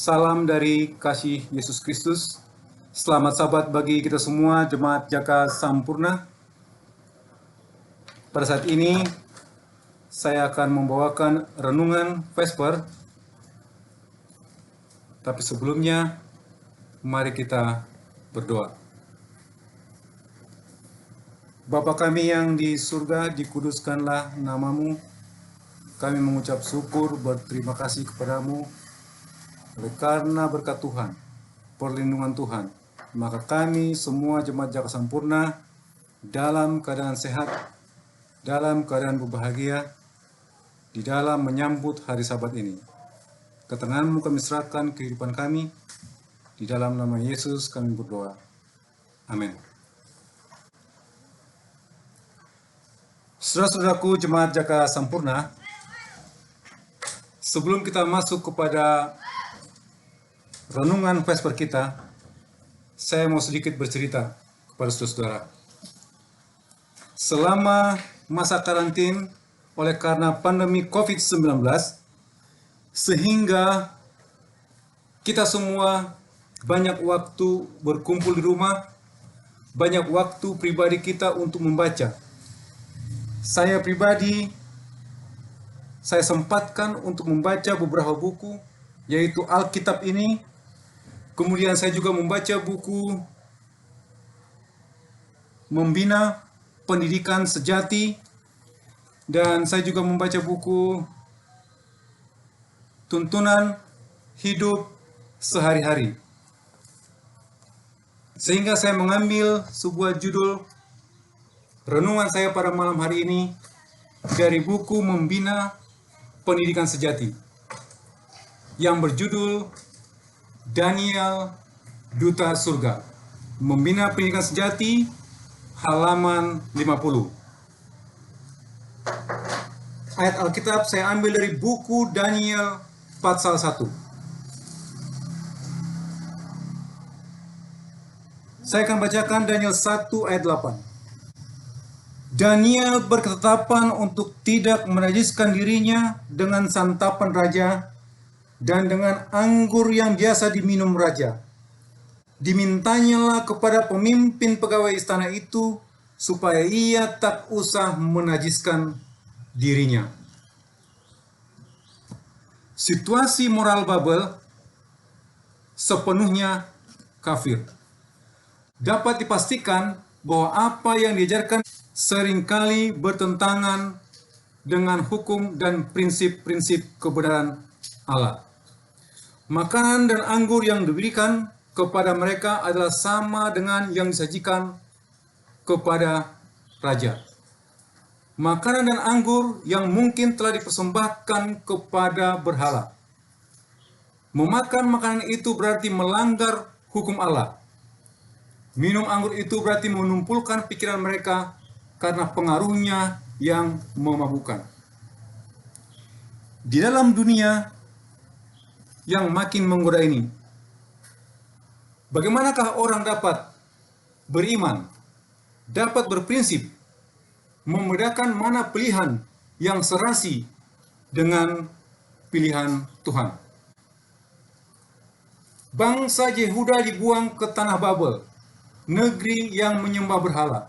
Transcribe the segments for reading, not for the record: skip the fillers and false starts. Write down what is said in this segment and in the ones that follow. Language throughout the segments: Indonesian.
Salam dari kasih Yesus Kristus. Selamat Sabat bagi kita semua, Jemaat Jaka Sampurna. Pada saat ini, saya akan membawakan renungan Vesper. Tapi sebelumnya, mari kita berdoa. Bapa kami yang di surga, dikuduskanlah namamu. Kami mengucap syukur, berterima kasih kepadamu. Oleh karena berkat Tuhan, perlindungan Tuhan, maka kami semua Jemaat Jaka Sampurna dalam keadaan sehat, dalam keadaan berbahagia, di dalam menyambut hari Sabat ini. Ketenangan-Mu kami serahkan kehidupan kami, di dalam nama Yesus kami berdoa. Amin. Saudara-saudaraku Jemaat Jaka Sampurna, sebelum kita masuk kepada renungan Vesper kita, saya mau sedikit bercerita kepada saudara-saudara. Selama masa karantin oleh karena pandemi COVID-19, sehingga kita semua banyak waktu berkumpul di rumah, banyak waktu pribadi kita untuk membaca. Saya pribadi, saya sempatkan untuk membaca beberapa buku, yaitu Alkitab ini. Kemudian saya juga membaca buku Membina Pendidikan Sejati, dan saya juga membaca buku Tuntunan Hidup Sehari-hari. Sehingga saya mengambil sebuah judul renungan saya pada malam hari ini dari buku Membina Pendidikan Sejati yang berjudul Daniel Duta Surga. Membina Pendidikan Sejati, halaman 50. Ayat Alkitab saya ambil dari buku Daniel pasal 1. Saya akan bacakan Daniel 1 ayat 8. Daniel berketetapan untuk tidak menajiskan dirinya dengan santapan raja dan dengan anggur yang biasa diminum raja. Dimintanyalah kepada pemimpin pegawai istana itu supaya ia tak usah menajiskan dirinya. Situasi moral Babel sepenuhnya kafir. Dapat dipastikan bahwa apa yang diajarkan seringkali bertentangan dengan hukum dan prinsip-prinsip kebenaran Allah. Makanan dan anggur yang diberikan kepada mereka adalah sama dengan yang disajikan kepada raja. Makanan dan anggur yang mungkin telah dipersembahkan kepada berhala. Memakan makanan itu berarti melanggar hukum Allah. Minum anggur itu berarti menumpulkan pikiran mereka karena pengaruhnya yang memabukkan. Di dalam dunia yang makin menggoda ini, bagaimanakah orang dapat beriman, dapat berprinsip, membedakan mana pilihan yang serasi dengan pilihan Tuhan? Bangsa Yehuda dibuang ke tanah Babel, negeri yang menyembah berhala.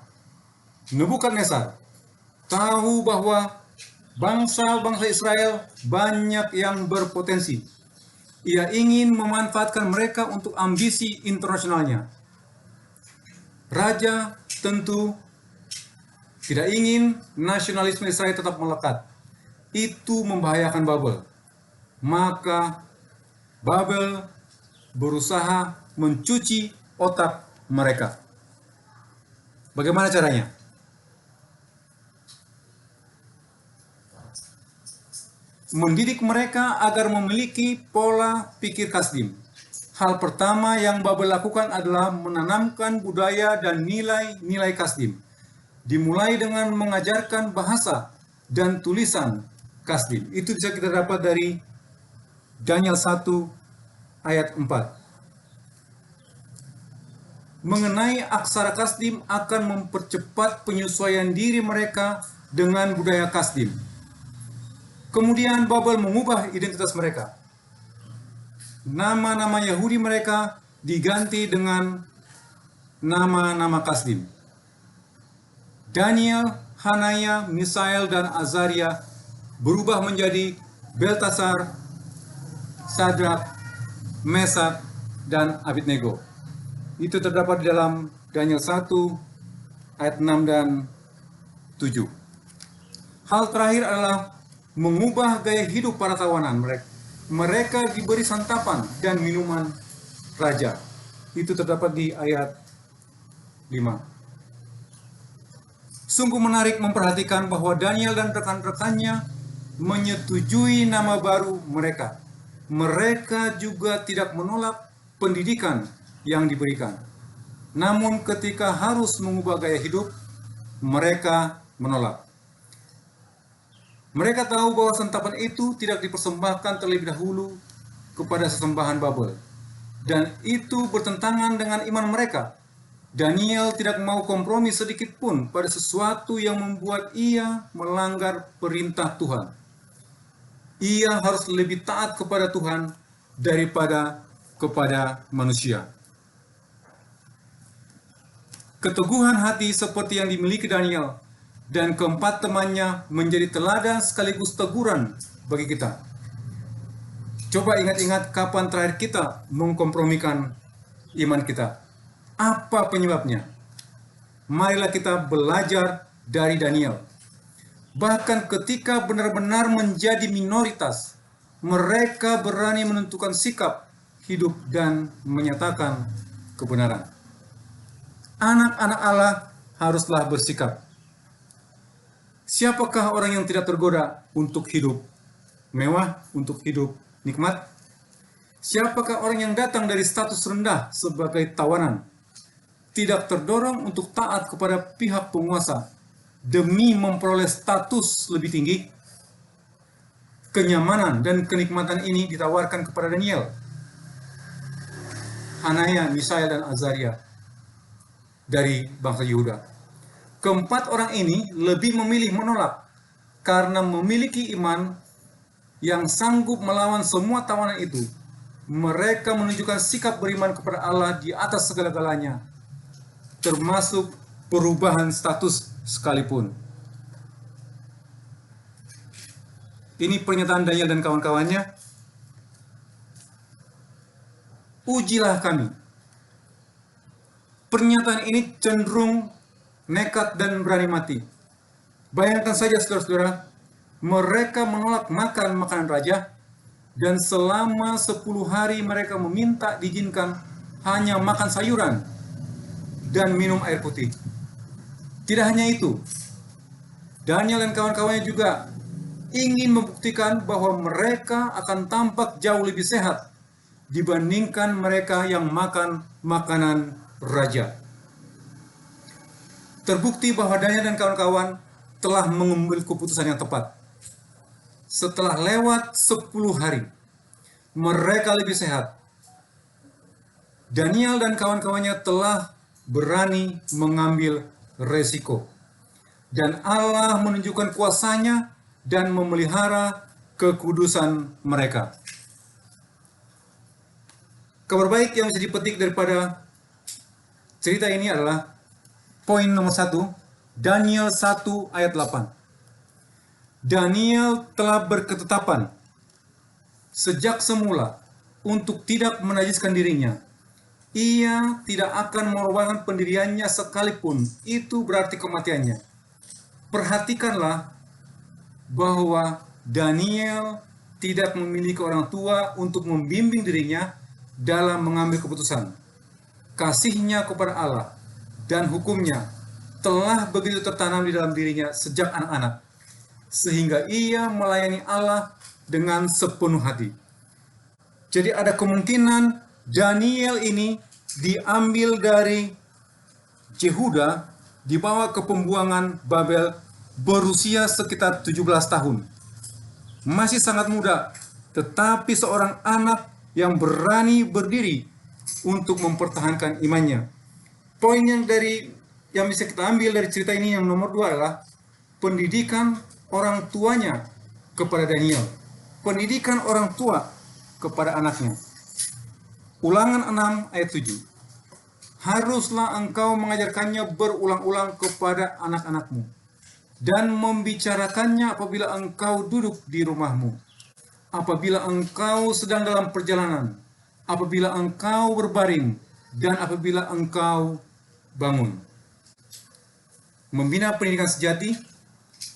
Nebukadnezar tahu bahwa bangsa-bangsa Israel banyak yang berpotensi. Ia ingin memanfaatkan mereka untuk ambisi internasionalnya. Raja tentu tidak ingin nasionalisme Israel tetap melekat. Itu membahayakan Babel. Maka Babel berusaha mencuci otak mereka. Bagaimana caranya? Mendidik mereka agar memiliki pola pikir Kasdim. Hal pertama yang Babel lakukan adalah menanamkan budaya dan nilai-nilai Kasdim. Dimulai dengan mengajarkan bahasa dan tulisan Kasdim. Itu bisa kita dapat dari Daniel 1 ayat 4. Mengenai aksara Kasdim akan mempercepat penyesuaian diri mereka dengan budaya Kasdim. Kemudian Babel mengubah identitas mereka. nama-nama Yahudi mereka diganti dengan nama-nama Kasdim. Daniel, Hanaya, Misael, dan Azaria berubah menjadi Beltasar, Sadrak, Mesak, dan Abednego. Itu terdapat di dalam Daniel 1 ayat 6 dan 7. Hal terakhir adalah mengubah gaya hidup para tawanan mereka. Mereka diberi santapan dan minuman raja. Itu terdapat di ayat 5. Sungguh menarik memperhatikan bahwa Daniel dan rekan-rekannya menyetujui nama baru mereka. Mereka juga tidak menolak pendidikan yang diberikan. Namun ketika harus mengubah gaya hidup, mereka menolak. Mereka tahu bahwa santapan itu tidak dipersembahkan terlebih dahulu kepada sesembahan Babel. Dan itu bertentangan dengan iman mereka. Daniel tidak mau kompromi sedikit pun pada sesuatu yang membuat ia melanggar perintah Tuhan. Ia harus lebih taat kepada Tuhan daripada kepada manusia. Keteguhan hati seperti yang dimiliki Daniel dan keempat temannya menjadi teladan sekaligus teguran bagi kita. Coba ingat-ingat kapan terakhir kita mengkompromikan iman kita. Apa penyebabnya? Marilah kita belajar dari Daniel. Bahkan ketika benar-benar menjadi minoritas, mereka berani menentukan sikap, hidup, dan menyatakan kebenaran. Anak-anak Allah haruslah bersikap. Siapakah orang yang tidak tergoda untuk hidup mewah, untuk hidup nikmat? Siapakah orang yang datang dari status rendah sebagai tawanan, tidak terdorong untuk taat kepada pihak penguasa demi memperoleh status lebih tinggi? Kenyamanan dan kenikmatan ini ditawarkan kepada Daniel, Hanaya, Misael, dan Azaria dari bangsa Yehuda. Keempat orang ini lebih memilih menolak karena memiliki iman yang sanggup melawan semua tawanan itu. Mereka menunjukkan sikap beriman kepada Allah di atas segala-galanya, termasuk perubahan status sekalipun. Ini pernyataan Daniel dan kawan-kawannya. Ujilah kami. Pernyataan ini cenderung nekat dan berani mati. Bayangkan saja saudara-saudara, mereka menolak makan makanan raja, dan selama 10 hari mereka meminta diizinkan hanya makan sayuran dan minum air putih. Tidak hanya itu, Daniel dan kawan-kawannya juga ingin membuktikan bahwa mereka akan tampak jauh lebih sehat dibandingkan mereka yang makan makanan raja. Terbukti bahwa Daniel dan kawan-kawan telah mengambil keputusan yang tepat. Setelah lewat 10 hari, mereka lebih sehat. Daniel dan kawan-kawannya telah berani mengambil resiko. Dan Allah menunjukkan kuasa-Nya dan memelihara kekudusan mereka. Kabar baik yang bisa dipetik daripada cerita ini adalah poin nomor 1, Daniel 1 ayat 8. Daniel telah berketetapan sejak semula untuk tidak menajiskan dirinya. Ia tidak akan mengorbankan pendiriannya sekalipun, itu berarti kematiannya. Perhatikanlah bahwa Daniel tidak memiliki orang tua untuk membimbing dirinya dalam mengambil keputusan. Kasihnya kepada Allah dan hukumnya telah begitu tertanam di dalam dirinya sejak anak-anak, sehingga ia melayani Allah dengan sepenuh hati. Jadi ada kemungkinan Daniel ini diambil dari Yehuda, dibawa ke pembuangan Babel berusia sekitar 17 tahun. Masih sangat muda, tetapi seorang anak yang berani berdiri untuk mempertahankan imannya. Poin yang bisa kita ambil dari cerita ini yang nomor 2 adalah pendidikan orang tuanya kepada Daniel. Pendidikan orang tua kepada anaknya. Ulangan 6 ayat 7. Haruslah engkau mengajarkannya berulang-ulang kepada anak-anakmu dan membicarakannya apabila engkau duduk di rumahmu, apabila engkau sedang dalam perjalanan, apabila engkau berbaring, dan apabila engkau bangun. Membina pendidikan sejati,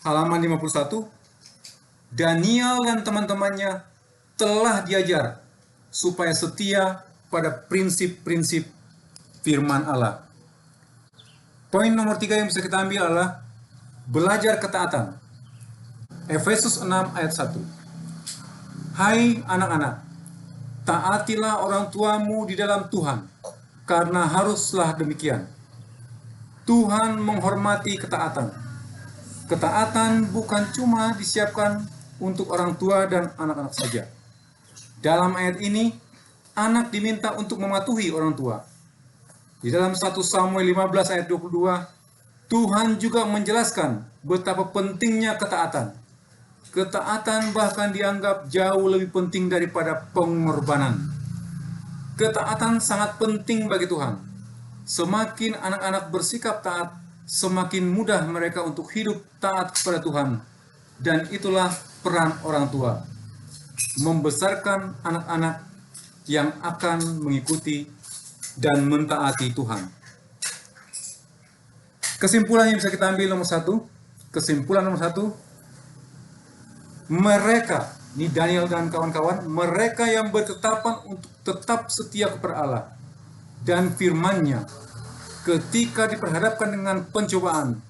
halaman 51. Daniel dan teman-temannya telah diajar supaya setia pada prinsip-prinsip firman Allah. Poin nomor 3 yang bisa kita ambil adalah belajar ketaatan. Efesus 6 ayat 1. Hai anak-anak, taatilah orang tuamu di dalam Tuhan, karena haruslah demikian. Tuhan menghormati ketaatan. Ketaatan bukan cuma disiapkan untuk orang tua dan anak-anak saja. Dalam ayat ini, anak diminta untuk mematuhi orang tua. Di dalam 1 Samuel 15 ayat 22, Tuhan juga menjelaskan betapa pentingnya ketaatan. Ketaatan bahkan dianggap jauh lebih penting daripada pengorbanan. Ketaatan sangat penting bagi Tuhan. Semakin anak-anak bersikap taat, semakin mudah mereka untuk hidup taat kepada Tuhan. Dan itulah peran orang tua, membesarkan anak-anak yang akan mengikuti dan mentaati Tuhan. Kesimpulan yang bisa kita ambil nomor 1, kesimpulan nomor 1, mereka, ini Daniel dan kawan-kawan, mereka yang berketapan untuk tetap setia kepada Allah dan firman-Nya, ketika diperhadapkan dengan pencobaan,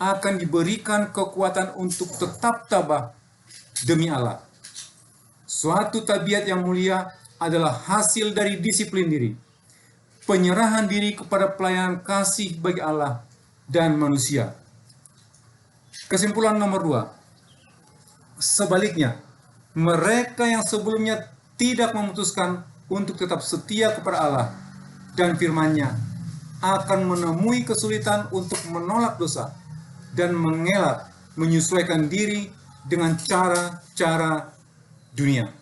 akan diberikan kekuatan untuk tetap tabah demi Allah. Suatu tabiat yang mulia adalah hasil dari disiplin diri, penyerahan diri kepada pelayanan kasih bagi Allah dan manusia. Kesimpulan nomor 2, sebaliknya, mereka yang sebelumnya tidak memutuskan untuk tetap setia kepada Allah dan firman-Nya akan menemui kesulitan untuk menolak dosa dan mengelak menyesuaikan diri dengan cara-cara dunia.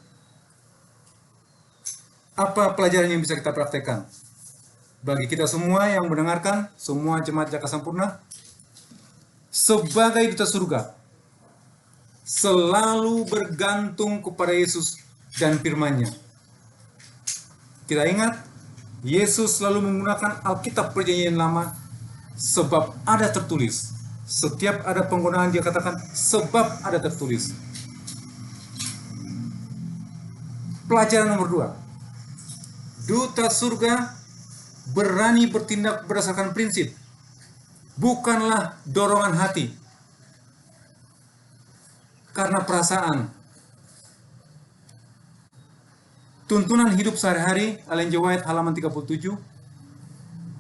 Apa pelajaran yang bisa kita praktekkan? Bagi kita semua yang mendengarkan, semua jemaat Jakarta Sampurna, sebagai duta surga, selalu bergantung kepada Yesus dan firman-Nya. Kita ingat, Yesus selalu menggunakan Alkitab Perjanjian Lama sebab ada tertulis. Setiap ada penggunaan dia katakan sebab ada tertulis. Pelajaran nomor 2. Duta surga berani bertindak berdasarkan prinsip, bukanlah dorongan hati karena perasaan. Tuntunan hidup sehari-hari, Ellen G. White halaman 37.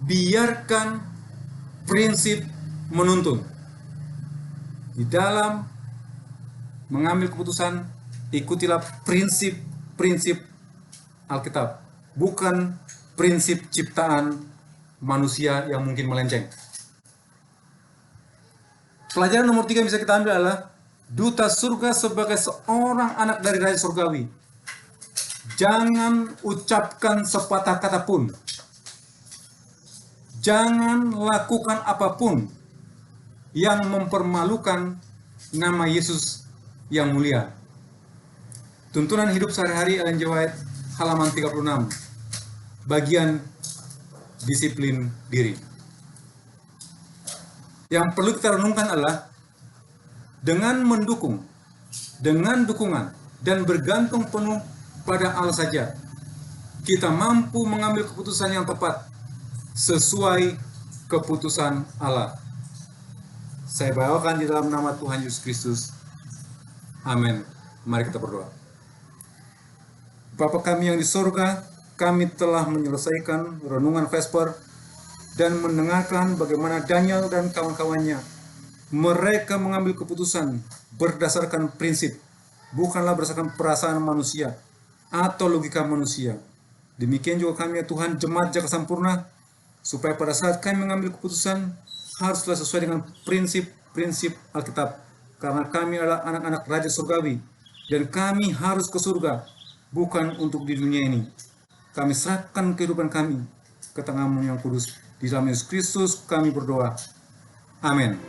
Biarkan prinsip menuntun. Di dalam mengambil keputusan, ikutilah prinsip-prinsip Alkitab, bukan prinsip ciptaan manusia yang mungkin melenceng. Pelajaran nomor 3 yang bisa kita ambil adalah duta surga sebagai seorang anak dari Raja Surgawi. Jangan ucapkan sepatah kata pun. Jangan lakukan apapun yang mempermalukan nama Yesus yang mulia. Tuntunan hidup sehari-hari Ellen G. White halaman 36. Bagian disiplin diri. Yang perlu kita renungkan adalah dengan mendukung, dengan dukungan dan bergantung penuh pada Allah saja, kita mampu mengambil keputusan yang tepat sesuai keputusan Allah. Saya bawakan di dalam nama Tuhan Yesus Kristus. Amin. Mari kita berdoa. Bapa kami yang di surga, kami telah menyelesaikan renungan Vesper dan mendengarkan bagaimana Daniel dan kawan-kawannya, mereka mengambil keputusan berdasarkan prinsip, bukanlah berdasarkan perasaan manusia atau logika manusia. Demikian juga kami ya Tuhan, jemaat Jakarta Sampurna, supaya pada saat kami mengambil keputusan haruslah sesuai dengan prinsip-prinsip Alkitab, karena kami adalah anak-anak Raja Surgawi dan kami harus ke surga, bukan untuk di dunia ini. Kami serahkan kehidupan kami ke tangan-Mu yang kudus. Di dalam Yesus Kristus kami berdoa. Amin.